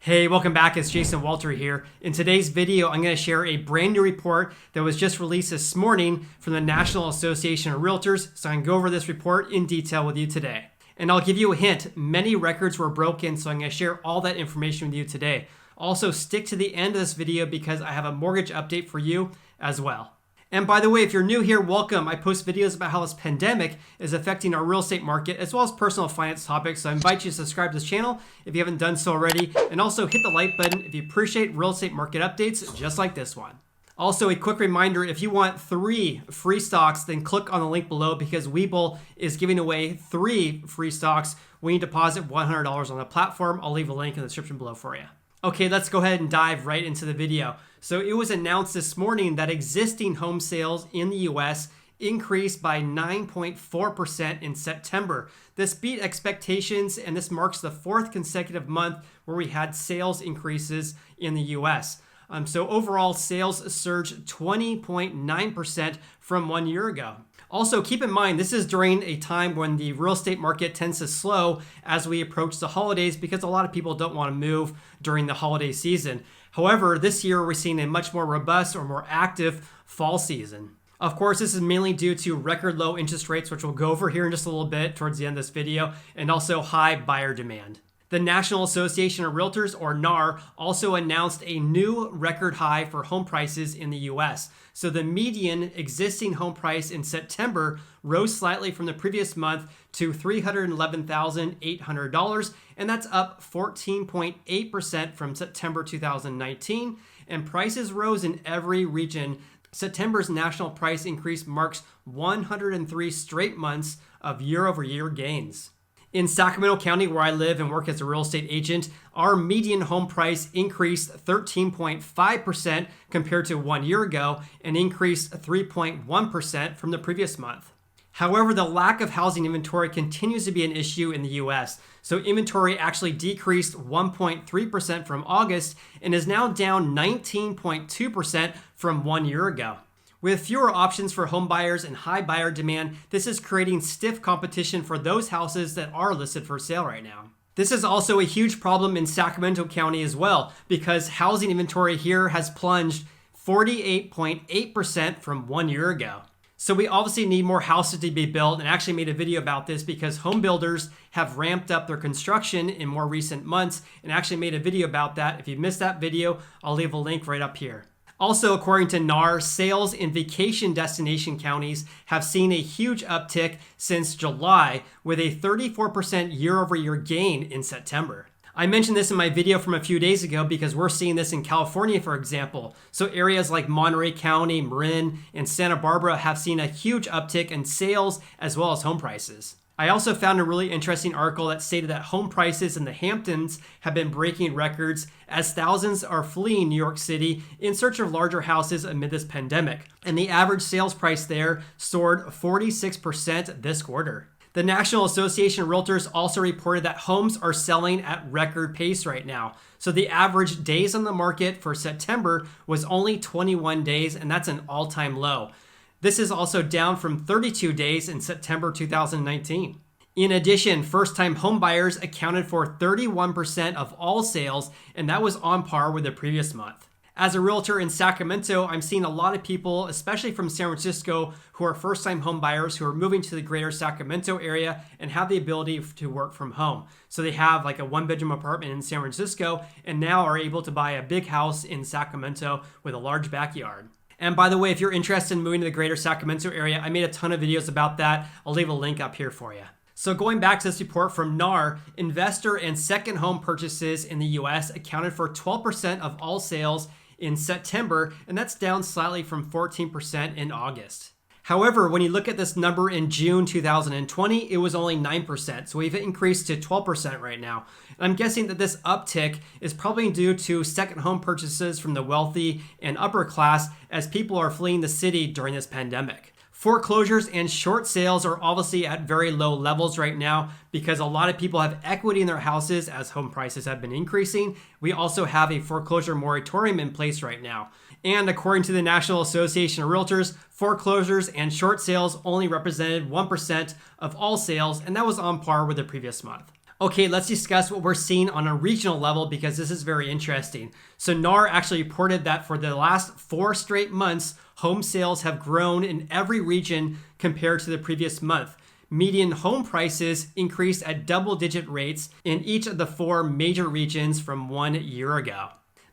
Hey, welcome back. It's Jason Walter here. In today's video, I'm going to share a brand new report that was just released this morning from the National Association of Realtors. So I can go over this report in detail with you today. And I'll give you a hint. Many records were broken, so I'm going to share all that information with you today. Also, stick to the end of this video because I have a mortgage update for you as well. And by the way, if you're new here, welcome. I post videos about how this pandemic is affecting our real estate market as well as personal finance topics. So I invite you to subscribe to this channel if you haven't done so already. And also hit the like button if you appreciate real estate market updates just like this one. Also, a quick reminder, if you want 3 free stocks, then click on the link below because WeBull is giving away 3 free stocks when you deposit $100 on the platform. I'll leave a link in the description below for you. Okay, let's go ahead and dive right into the video. So it was announced this morning that existing home sales in the US increased by 9.4% in September. This beat expectations, and this marks the 4th consecutive month where we had sales increases in the US. So overall, sales surged 20.9% from 1 year ago. Also, keep in mind, this is during a time when the real estate market tends to slow as we approach the holidays because a lot of people don't want to move during the holiday season. However, this year we're seeing a much more robust or more active fall season. Of course, this is mainly due to record low interest rates, which we'll go over here in just a little bit towards the end of this video, and also high buyer demand. The National Association of Realtors, or NAR, also announced a new record high for home prices in the US. So the median existing home price in September rose slightly from the previous month to $311,800, and that's up 14.8% from September 2019. And prices rose in every region. September's national price increase marks 103 straight months of year-over-year gains. In Sacramento County, where I live and work as a real estate agent, our median home price increased 13.5% compared to 1 year ago and increased 3.1% from the previous month. However, the lack of housing inventory continues to be an issue in the US. So inventory actually decreased 1.3% from August and is now down 19.2% from 1 year ago. With fewer options for home buyers and high buyer demand, this is creating stiff competition for those houses that are listed for sale right now. This is also a huge problem in Sacramento County as well, because housing inventory here has plunged 48.8% from 1 year ago. So we obviously need more houses to be built, and I actually made a video about this because home builders have ramped up their construction in more recent months, and actually made a video about that. If you missed that video, I'll leave a link right up here. Also, according to NAR, sales in vacation destination counties have seen a huge uptick since July, with a 34% year-over-year gain in September. I mentioned this in my video from a few days ago because we're seeing this in California, for example. So areas like Monterey County, Marin, and Santa Barbara have seen a huge uptick in sales as well as home prices. I also found a really interesting article that stated that home prices in the Hamptons have been breaking records as thousands are fleeing New York City in search of larger houses amid this pandemic. And the average sales price there soared 46% this quarter. The National Association of Realtors also reported that homes are selling at record pace right now. So the average days on the market for September was only 21 days, and that's an all-time low. This is also down from 32 days in September 2019. In addition, first-time home buyers accounted for 31% of all sales, and that was on par with the previous month. As a realtor in Sacramento, I'm seeing a lot of people, especially from San Francisco, who are first-time home buyers who are moving to the greater Sacramento area and have the ability to work from home. So they have like a 1-bedroom apartment in San Francisco and now are able to buy a big house in Sacramento with a large backyard. And by the way, if you're interested in moving to the greater Sacramento area, I made a ton of videos about that. I'll leave a link up here for you. So going back to this report from NAR, investor and second home purchases in the US accounted for 12% of all sales in September, and that's down slightly from 14% in August. However, when you look at this number in June 2020, it was only 9%. So we've increased to 12% right now. And I'm guessing that this uptick is probably due to second home purchases from the wealthy and upper class as people are fleeing the city during this pandemic. Foreclosures and short sales are obviously at very low levels right now because a lot of people have equity in their houses as home prices have been increasing. We also have a foreclosure moratorium in place right now. And according to the National Association of Realtors, foreclosures and short sales only represented 1% of all sales, and that was on par with the previous month. Okay, let's discuss what we're seeing on a regional level because this is very interesting. So NAR actually reported that for the last 4 straight months, home sales have grown in every region compared to the previous month. Median home prices increased at double-digit rates in each of the 4 major regions from 1 year ago.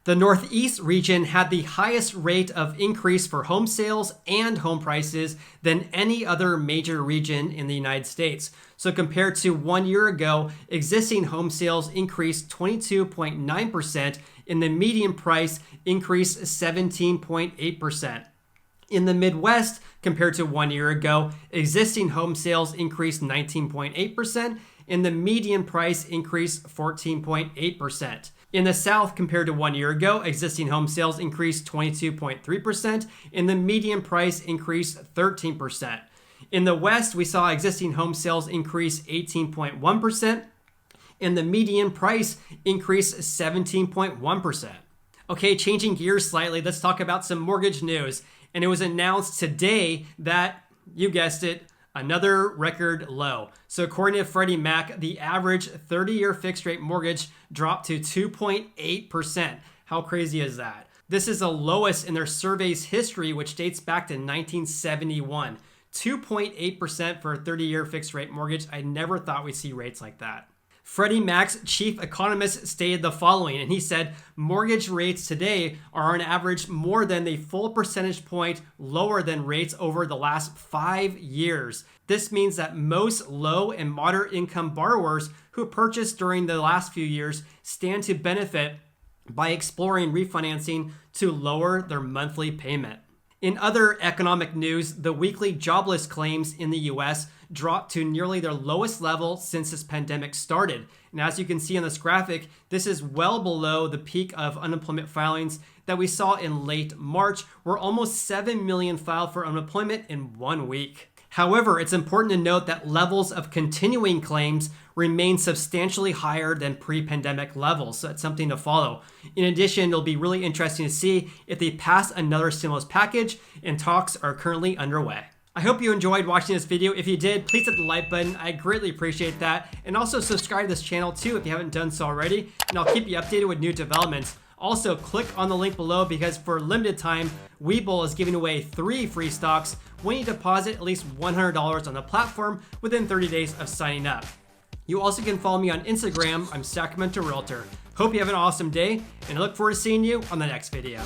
The Northeast region had the highest rate of increase for home sales and home prices than any other major region in the United States. So compared to 1 year ago, existing home sales increased 22.9% and the median price increased 17.8%. In the Midwest, compared to 1 year ago, existing home sales increased 19.8% and the median price increased 14.8%. In the South, compared to 1 year ago, existing home sales increased 22.3% and the median price increased 13%. In the West, we saw existing home sales increase 18.1% and the median price increased 17.1%. Okay, changing gears slightly, let's talk about some mortgage news. And it was announced today that, you guessed it, another record low. So according to Freddie Mac, the average 30-year fixed rate mortgage dropped to 2.8%. How crazy is that? This is the lowest in their survey's history, which dates back to 1971. 2.8% for a 30-year fixed rate mortgage. I never thought we'd see rates like that. Freddie Mac's chief economist stated the following, and he said, mortgage rates today are on average more than a full percentage point lower than rates over the last 5 years. This means that most low and moderate income borrowers who purchased during the last few years stand to benefit by exploring refinancing to lower their monthly payment. In other economic news, the weekly jobless claims in the US dropped to nearly their lowest level since this pandemic started. And as you can see on this graphic, this is well below the peak of unemployment filings that we saw in late March, where almost 7 million filed for unemployment in 1 week. However, it's important to note that levels of continuing claims remain substantially higher than pre-pandemic levels, so that's something to follow. In addition, it'll be really interesting to see if they pass another stimulus package, and talks are currently underway. I hope you enjoyed watching this video. If you did, please hit the like button. I greatly appreciate that. And also subscribe to this channel too if you haven't done so already, and I'll keep you updated with new developments. Also, click on the link below because for a limited time, WeBull is giving away 3 free stocks when you deposit at least $100 on the platform within 30 days of signing up. You also can follow me on Instagram. I'm Sacramento Realtor. Hope you have an awesome day, and I look forward to seeing you on the next video.